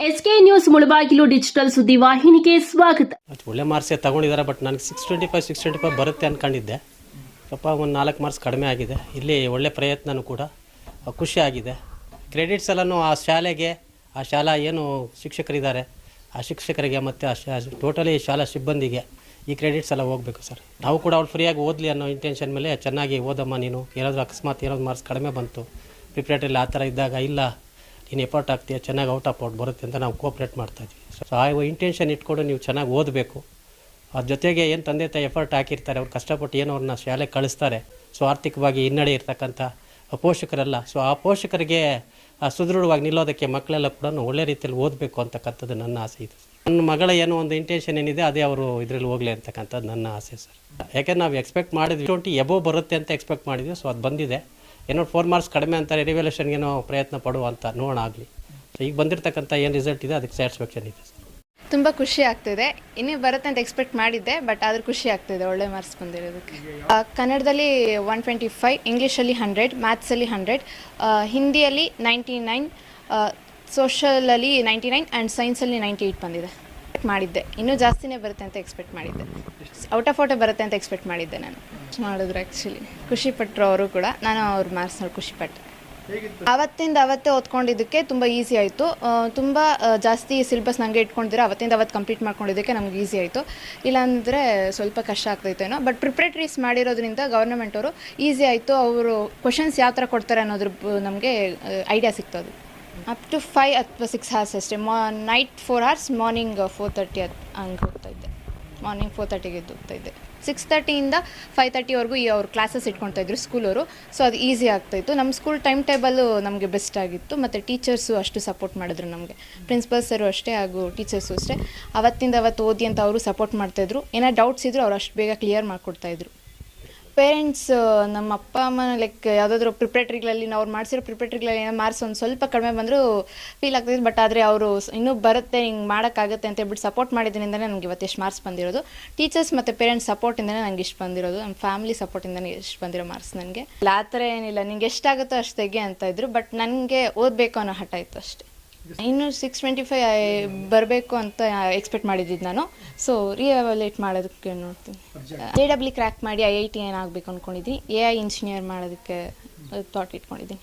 SK news Mulbagal digital ಸುದ್ದಿ ವಾಹಿನಿಗೆ ಸ್ವಾಗತ. ಒಳ್ಳೆ ಮಾರ್ಕ್ಸೇ ತಗೊಂಡಿದ್ದಾರೆ, ಬಟ್ ನನಗೆ 625 ಬರುತ್ತೆ ಅಂದ್ಕೊಂಡಿದ್ದೆ. ಸ್ವಲ್ಪ ಒಂದು 4 ಮಾರ್ಕ್ಸ್ ಕಡಿಮೆ ಆಗಿದೆ. ಇಲ್ಲಿ ಒಳ್ಳೆ ಪ್ರಯತ್ನವೂ ಕೂಡ ಖುಷಿಯಾಗಿದೆ. ಕ್ರೆಡಿಟ್ಸ್ ಎಲ್ಲನೂ ಆ ಶಾಲೆಗೆ, ಆ ಶಾಲಾ ಏನು ಶಿಕ್ಷಕರಿದ್ದಾರೆ ಆ ಶಿಕ್ಷಕರಿಗೆ ಮತ್ತು ಟೋಟಲಿ ಶಾಲಾ ಸಿಬ್ಬಂದಿಗೆ ಈ ಕ್ರೆಡಿಟ್ಸ್ ಎಲ್ಲ ಹೋಗಬೇಕು ಸರ್. ನಾವು ಕೂಡ ಅವ್ರು ಫ್ರೀಯಾಗಿ ಓದಲಿ ಅನ್ನೋ ಇಂಟೆನ್ಷನ್ ಮೇಲೆ ಚೆನ್ನಾಗಿ ಓದಮ್ಮ ನೀನು, ಏನಾದರೂ ಅಕಸ್ಮಾತ್ ಏನಾದ್ರು ಮಾರ್ಕ್ಸ್ ಕಡಿಮೆ ಬಂತು ಪ್ರಿಪ್ರೇಟರಿಲಿ ಆ ಥರ ಇದ್ದಾಗ ಇಲ್ಲ ನೀನು ಎಫರ್ಟ್ ಆಗ್ತೀಯ, ಚೆನ್ನಾಗಿ ಔಟ್ ಆಫ್ ಔಟ್ ಬರುತ್ತೆ ಅಂತ ನಾವು ಕೋಪ್ರೇಟ್ ಮಾಡ್ತಾಯಿದ್ವಿ. ಸೊ ಆ ಇಂಟೆನ್ಷನ್ ಇಟ್ಕೊಂಡು ನೀವು ಚೆನ್ನಾಗಿ ಓದಬೇಕು. ಅದ್ರ ಜೊತೆಗೆ ಏನು ತಂದೆ ತಾಯಿ ಎಫರ್ಟ್ ಹಾಕಿರ್ತಾರೆ, ಅವ್ರು ಕಷ್ಟಪಟ್ಟು ಏನು ಅವ್ರನ್ನ ಶಾಲೆಗೆ ಕಳಿಸ್ತಾರೆ, ಸೊ ಆರ್ಥಿಕವಾಗಿ ಹಿನ್ನಡೆ ಇರ್ತಕ್ಕಂಥ ಪೋಷಕರೆಲ್ಲ, ಸೊ ಆ ಪೋಷಕರಿಗೆ ಸುದೃಢವಾಗಿ ನಿಲ್ಲೋದಕ್ಕೆ ಮಕ್ಕಳೆಲ್ಲ ಕೂಡ ಒಳ್ಳೆ ರೀತಿಯಲ್ಲಿ ಓದಬೇಕು ಅಂತಕ್ಕಂಥದ್ದು ನನ್ನ ಆಸೆ ಇದೆ. ನನ್ನ ಮಗಳ ಏನೋ ಒಂದು ಇಂಟೆನ್ಷನ್ ಏನಿದೆ ಅದೇ ಅವರು ಇದರಲ್ಲಿ ಹೋಗಲಿ ಅಂತಕ್ಕಂಥದ್ದು ನನ್ನ ಆಸೆ ಸರ್. ಯಾಕೆಂದ್ರೆ ನಾವು ಎಕ್ಸ್ಪೆಕ್ಟ್ ಮಾಡಿದ್ವಿ 20 ಎಬೋವ್ ಬರುತ್ತೆ ಅಂತ ಎಕ್ಸ್ಪೆಕ್ಟ್ ಮಾಡಿದ್ವಿ. ಸೊ ಅದು ಬಂದಿದೆ. ಏನೋ 4 ಮಾರ್ಕ್ಸ್ ಕಡಿಮೆ ಅಂತಾರೆ, ರಿವ್ಯಾಲ್ಯೂಷನ್ಗೇನೋ ಪ್ರಯತ್ನ ಪಡುವ ಅಂತ ನೋಡೋಣ ಆಗಲಿ. ಸೊ ಈಗ ಬಂದಿರತಕ್ಕಂಥ ಏನು ರಿಸಲ್ಟ್ ಇದೆ ಅದಕ್ಕೆ ಸ್ಯಾಟಿಸ್ಫ್ಯಾಕ್ಷನ್ ಇದೆ ಸರ್. ತುಂಬ ಖುಷಿ ಆಗ್ತಿದೆ. ಇನ್ನೂ ಬರುತ್ತೆ ಅಂತ ಎಕ್ಸ್ಪೆಕ್ಟ್ ಮಾಡಿದ್ದೆ, ಬಟ್ ಆದರೂ ಖುಷಿ ಆಗ್ತಿದೆ ಒಳ್ಳೆ ಮಾರ್ಕ್ಸ್ ಬಂದಿರೋದಕ್ಕೆ. ಕನ್ನಡದಲ್ಲಿ 125, ಇಂಗ್ಲೀಷಲ್ಲಿ 100, ಮ್ಯಾಥ್ಸಲ್ಲಿ 100, ಹಿಂದಿಯಲ್ಲಿ 99, ಸೋಷಲಲ್ಲಿ 99 ಆ್ಯಂಡ್ ಸೈನ್ಸಲ್ಲಿ 98 ಬಂದಿದೆ. ಮಾಡಿದ್ದೆ ಇನ್ನೂ ಜಾಸ್ತಿನೇ ಬರುತ್ತೆ ಅಂತ ಎಕ್ಸ್ಪೆಕ್ಟ್ ಮಾಡಿದ್ದೆ. ಔಟ್ ಆಫ್ ಔಟೇ ಬರುತ್ತೆ ಅಂತ ಎಕ್ಸ್ಪೆಕ್ಟ್ ಮಾಡಿದ್ದೆ. ನಾನು ಮಾಡಿದ್ರು ಆ್ಯಕ್ಚುಲಿ ಖುಷಿಪಟ್ಟರು ಅವರು ಕೂಡ, ನಾನು ಅವ್ರ ಮಾರ್ಕ್ಸ್ ನೋಡಿ ಖುಷಿಪಟ್ಟೆ. ಅವತ್ತಿಂದ ಅವತ್ತೇ ಓದ್ಕೊಂಡಿದ್ದಕ್ಕೆ ತುಂಬ ಈಸಿ ಆಯಿತು. ತುಂಬ ಜಾಸ್ತಿ ಸಿಲೆಬಸ್ ನನಗೆ ಇಟ್ಕೊಂಡಿದ್ರೆ ಅವತ್ತಿಂದ ಅವತ್ತು ಕಂಪ್ಲೀಟ್ ಮಾಡ್ಕೊಂಡಿದ್ದಕ್ಕೆ ನಮ್ಗೆ ಈಸಿ ಆಯಿತು. ಇಲ್ಲಾಂದರೆ ಸ್ವಲ್ಪ ಕಷ್ಟ ಆಗ್ತಾಯಿತ್ತೇನೋ. ಬಟ್ ಪ್ರಿಪ್ರೇಟ್ರೀಸ್ ಮಾಡಿರೋದ್ರಿಂದ ಗೌರ್ಮೆಂಟ್ ಅವರು ಈಸಿ ಆಯಿತು. ಅವರು ಕ್ವಶನ್ಸ್ ಯಾವ ಥರ ಕೊಡ್ತಾರೆ ಅನ್ನೋದ್ರ ನಮಗೆ ಐಡಿಯಾ ಸಿಗ್ತದೆ. ಅಪ್ ಟು 5 ಅಥವಾ 6 hours ಅಷ್ಟೇ. ನೈಟ್ 4 hours, ಮಾರ್ನಿಂಗ್ 4:30 ಹಂಗೆ ಹೋಗ್ತಾಯಿದ್ದೆ. ಮಾರ್ನಿಂಗ್ 4:30ಗೆ ಎದ್ದು ಹೋಗ್ತಾಯಿದ್ದೆ. 6:30ಇಂದ 5:30ವರೆಗೂ ಅವ್ರು ಕ್ಲಾಸಸ್ ಇಟ್ಕೊಳ್ತಾಯಿದ್ರು ಸ್ಕೂಲವರು. ಸೊ ಅದು ಈಸಿ ಆಗ್ತಾಯಿತ್ತು. ನಮ್ಮ ಸ್ಕೂಲ್ ಟೈಮ್ ಟೇಬಲು ನಮಗೆ ಬೆಸ್ಟ್ ಆಗಿತ್ತು. ಮತ್ತು ಟೀಚರ್ಸು ಅಷ್ಟು ಸಪೋರ್ಟ್ ಮಾಡಿದ್ರು ನಮಗೆ. ಪ್ರಿನ್ಸಿಪಲ್ ಸರು ಅಷ್ಟೇ, ಹಾಗೂ ಟೀಚರ್ಸು ಅಷ್ಟೇ. ಅವತ್ತಿಂದ ಅವತ್ತು ಓದಿ ಅಂತ ಅವರು ಸಪೋರ್ಟ್ ಮಾಡ್ತಾಯಿದ್ರು. ಏನೋ ಡೌಟ್ಸ್ ಇದ್ದರೂ ಅವ್ರು ಅಷ್ಟು ಬೇಗ ಕ್ಲಿಯರ್ ಮಾಡಿಕೊಡ್ತಾಯಿದ್ರು. ಪೇರೆಂಟ್ಸ್, ನಮ್ಮ ಅಪ್ಪ ಅಮ್ಮ ಲೈಕ್ ಯಾವುದಾದ್ರೂ ಪ್ರಿಪ್ರೇಟ್ರಿಗಳಲ್ಲಿ ಅವ್ರು ಮಾಡಿಸಿರೋ ಪ್ರಿಪ್ರೇಟ್ರಿಗಳಲ್ಲಿ ಏನೋ ಮಾರ್ಕ್ಸ್ ಒಂದು ಸ್ವಲ್ಪ ಕಡಿಮೆ ಬಂದರೂ ಫೀಲ್ ಆಗ್ತಿದೆ. ಬಟ್ ಆದರೆ ಅವರು ಇನ್ನೂ ಬರುತ್ತೆ, ಹಿಂಗೆ ಮಾಡೋಕ್ಕಾಗುತ್ತೆ ಅಂತ ಹೇಳ್ಬಿಟ್ಟು ಸಪೋರ್ಟ್ ಮಾಡಿದ್ರಿಂದಲೇ ನನಗೆ ಇವತ್ತು ಎಷ್ಟು ಮಾರ್ಕ್ಸ್ ಬಂದಿರೋದು. ಟೀಚರ್ಸ್ ಮತ್ತು ಪೇರೆಂಟ್ಸ್ ಸಪೋರ್ಟಿಂದಲೇ ನನಗೆ ಇಷ್ಟು ಬಂದಿರೋದು. ನಮ್ಮ ಫ್ಯಾಮಿಲಿ ಸಪೋರ್ಟಿಂದನೇ ಇಷ್ಟು ಬಂದಿರೋ ಮಾರ್ಕ್ಸ್ ನನಗೆ. ಆ ಥರ ಏನಿಲ್ಲ, ನಿಂಗೆ ಎಷ್ಟಾಗುತ್ತೋ ಅಷ್ಟು ತೆಗೆ ಅಂತ ಇದ್ರು. ಬಟ್ ನನಗೆ ಓದಬೇಕು ಅನ್ನೋ ಹಠ ಇತ್ತು ಅಷ್ಟೇ. ಇನ್ನೂ 625 ಬರಬೇಕು ಅಂತ ಎಕ್ಸ್ಪೆಕ್ಟ್ ಮಾಡಿದ್ದಿದ್ದು ನಾನು. ಸೊ ರಿಎವ್ಯಾಲ್ಯೂಯೇಟ್ ಮಾಡೋದಕ್ಕೆ ನೋಡ್ತೀನಿ. JEE ಕ್ರ್ಯಾಕ್ ಮಾಡಿ IIT ಏನಾಗಬೇಕು ಅಂದ್ಕೊಂಡಿದ್ದೀನಿ. AI ಇಂಜಿನಿಯರ್ ಮಾಡೋದಕ್ಕೆ ಥಾಟ್ ಇಟ್ಕೊಂಡಿದ್ದೀನಿ.